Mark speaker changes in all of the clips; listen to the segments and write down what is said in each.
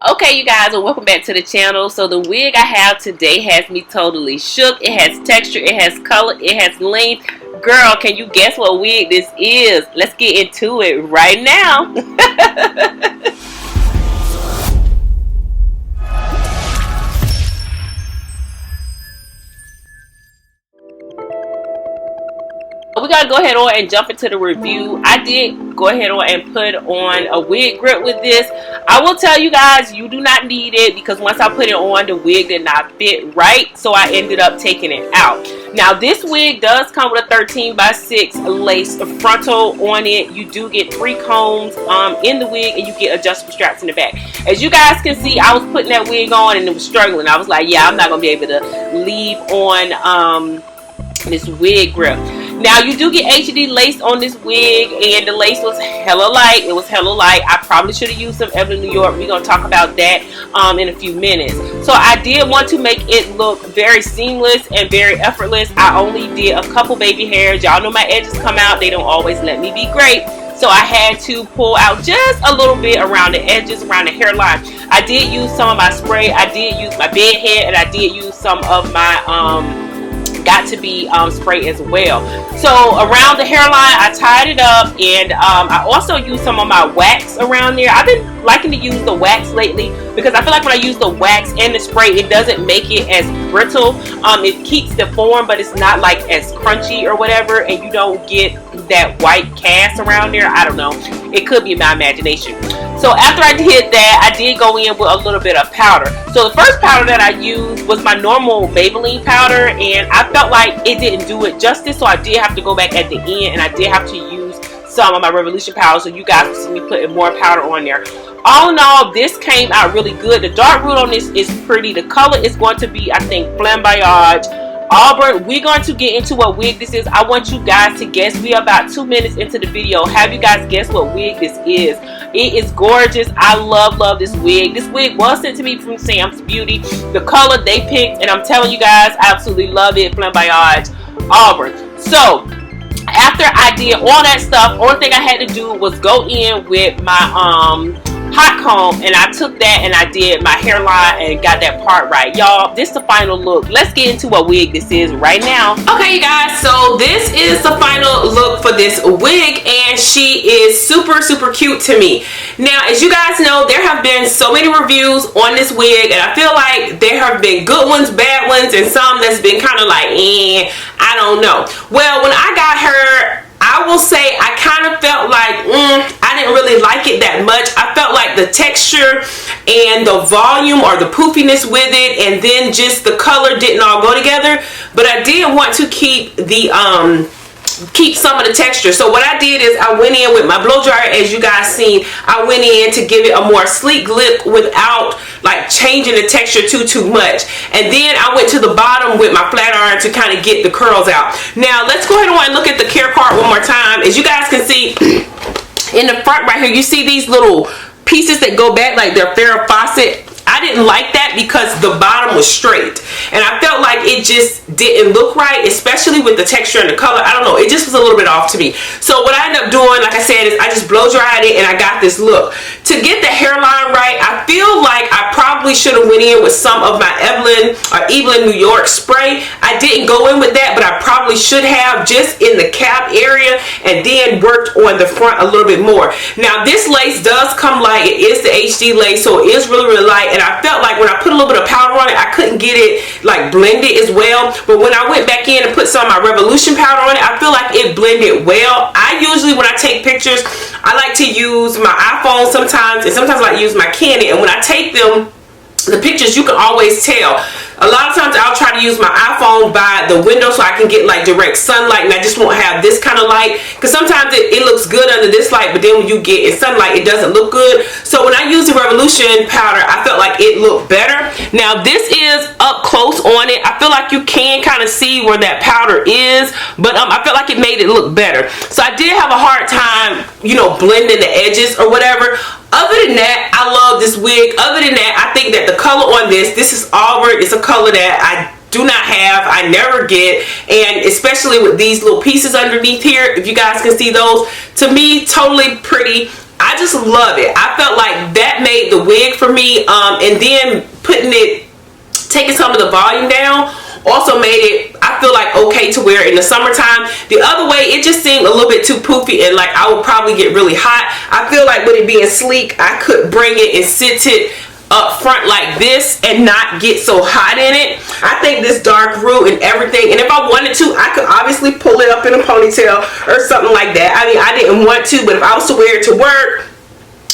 Speaker 1: Okay, you guys, and welcome back to the channel. So the wig I have today has me totally shook. It has texture, it has color, it has length. Girl, can you guess what wig this is? Let's get into it right now. We gotta go ahead on and jump into the review. I did go ahead on and put on a wig grip with this. I will tell you guys, you do not need it because once I put it on, the wig did not fit right, so I ended up taking it out. Now this wig does come with a 13x6 lace frontal on it. You do get 3 combs in the wig, and you get adjustable straps in the back. As you guys can see, I was putting that wig on and it was struggling. I was like, yeah, I'm not gonna be able to leave on this wig grip. Now you do get HD lace on this wig, and the lace was hella light. It was hella light. I probably should have used some Evelyn New York. We're gonna talk about that in a few minutes. So I did want to make it look very seamless and very effortless. I only did a couple baby hairs. Y'all know my edges come out. They don't always let me be great. So I had to pull out just a little bit around the edges, around the hairline. I did use some of my spray. I did use my bed head, and I did use some of my got to be spray as well. So around the hairline, I tied it up, and I also used some of my wax around there. I've been liking to use the wax lately because I feel like when I use the wax and the spray, it doesn't make it as brittle. It keeps the form, but it's not like as crunchy or whatever, and you don't get that white cast around there. I don't know. It could be my imagination. So after I did that, I did go in with a little bit of powder. So the first powder that I used was my normal Maybelline powder, and I felt like it didn't do it justice, so I did have to go back at the end, and I did have to use some of my Revolution powder, so you guys will see me putting more powder on there. All in all, this came out really good. The dark root on this is pretty. The color is going to be, I think, Flamboyage Auburn. We're going to get into what wig this is. I want you guys to guess. We are about 2 minutes into the video. Have you guys guess what wig this is? It is gorgeous. I love this wig. This wig was sent to me from Sam's Beauty. The color they picked, and I'm telling you guys, I absolutely love it. Flamboyage Auburn. So after I did all that stuff, only thing I had to do was go in with my hot comb, and I took that and I did my hairline and got that part right. Y'all, this is the final look. Let's get into what wig this is right now. Okay, you guys, so this is the final look for this wig, and she is super cute to me. Now, as you guys know, there have been so many reviews on this wig, and I feel like there have been good ones, bad ones, and some that's been kind of like, I don't know. Well, when I got her, I will say I kind of felt like I didn't really like it that much. I felt like the texture and the volume or the poofiness with it, and then just the color didn't all go together. But I did want to keep the keep some of the texture. So what I did is I went in with my blow dryer. As you guys seen, I went in to give it a more sleek look without like changing the texture too much. And then I went to the bottom with my flat iron to kind of get the curls out. Now let's go ahead and look at the care card one more time. As you guys can see in the front right here, you see these little pieces that go back like they're Farrah Fawcett. I didn't like that because the bottom was straight, and I felt like it just didn't look right, especially with the texture and the color. I don't know, it just was a little bit off to me. So what I ended up doing, like I said, is I just blow dried it, and I got this look. To get the hairline right, I feel like I probably should have went in with some of my Evelyn New York spray. I didn't go in with that, but I probably should have, just in the cap area, and then worked on the front a little bit more. Now this lace does come light. It is the HD lace, so it is really light. And I felt like when I put a little bit of powder on it, I couldn't get it like blended as well. But when I went back in and put some of my Revolution powder on it, I feel like it blended well. I usually, when I take pictures, I like to use my iPhone sometimes, and sometimes I like to use my Canon. And when I take them, the pictures, you can always tell. A lot of times I'll try to use my iPhone by the window so I can get like direct sunlight, and I just won't have this kind of light, because sometimes it looks good under this light, but then when you get in sunlight, it doesn't look good. So when I use the Revolution powder, I felt like it looked better. Now this is up close on it. I feel like you can kind of see where that powder is, but I felt like it made it look better. So I did have a hard time, you know, blending the edges or whatever. Other than that, I love this wig. Other than that, I think that the color on this is Auburn. It's a color that I do not have, I never get, and especially with these little pieces underneath here, if you guys can see those, to me, totally pretty. I just love it. I felt like that made the wig for me, and then taking some of the volume down also made it, I feel like, okay to wear in the summertime. The other way, it just seemed a little bit too poofy, and like I would probably get really hot. I feel like with it being sleek, I could bring it and sit it up front like this and not get so hot in it. I think this dark root and everything, and if I wanted to, I could obviously pull it up in a ponytail or something like that. I mean, I didn't want to, but if I was to wear it to work,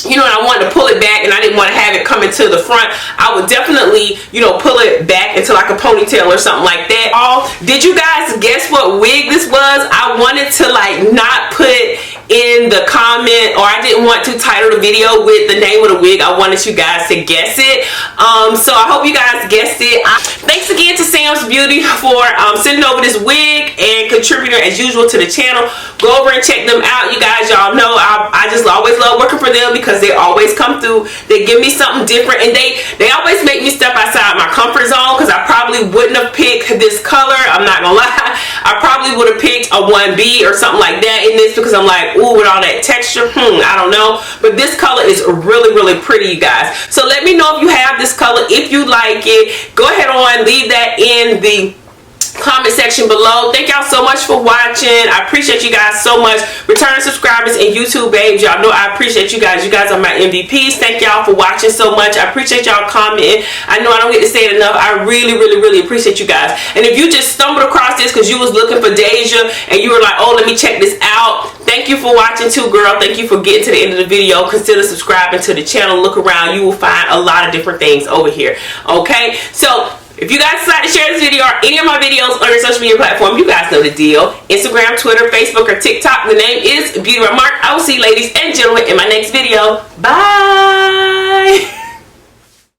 Speaker 1: you know, and I wanted to pull it back and I didn't want to have it coming to the front, I would definitely, you know, pull it back into like a ponytail or something like that. Did you guys guess what wig this was? I wanted to like not put in the comment, or I didn't want to title the video with the name of the wig. I wanted you guys to guess it. So I hope you guys guessed it. Thanks again to Sam's Beauty for sending over this wig and contributing as usual to the channel. Go over and check them out. You guys, y'all know I just always love working for them because they always come through. They give me something different, and they always make me step outside my comfort zone, because I probably wouldn't have picked this color. I'm not gonna lie. I probably would have picked a 1B or something like that in this, because I'm like, ooh, with all that texture, I don't know. But this color is really, really pretty, you guys. So let me know if you have this color, if you like it. Go ahead on, leave that in the comment section below. Thank y'all so much for watching. I appreciate you guys so much. Returning subscribers and YouTube babes, y'all know I appreciate you guys. You guys are my MVPs. Thank y'all for watching so much. I appreciate y'all commenting. I know I don't get to say it enough. I really, really, really appreciate you guys. And if you just stumbled across this because you was looking for Deja and you were like, oh, let me check this out, thank you for watching too, girl. Thank you for getting to the end of the video. Consider subscribing to the channel. Look around. You will find a lot of different things over here. Okay, so if you guys decide to share this video or any of my videos on your social media platform, you guys know the deal. Instagram, Twitter, Facebook, or TikTok. The name is Beauty by Mark. I will see you ladies and gentlemen in my next video. Bye.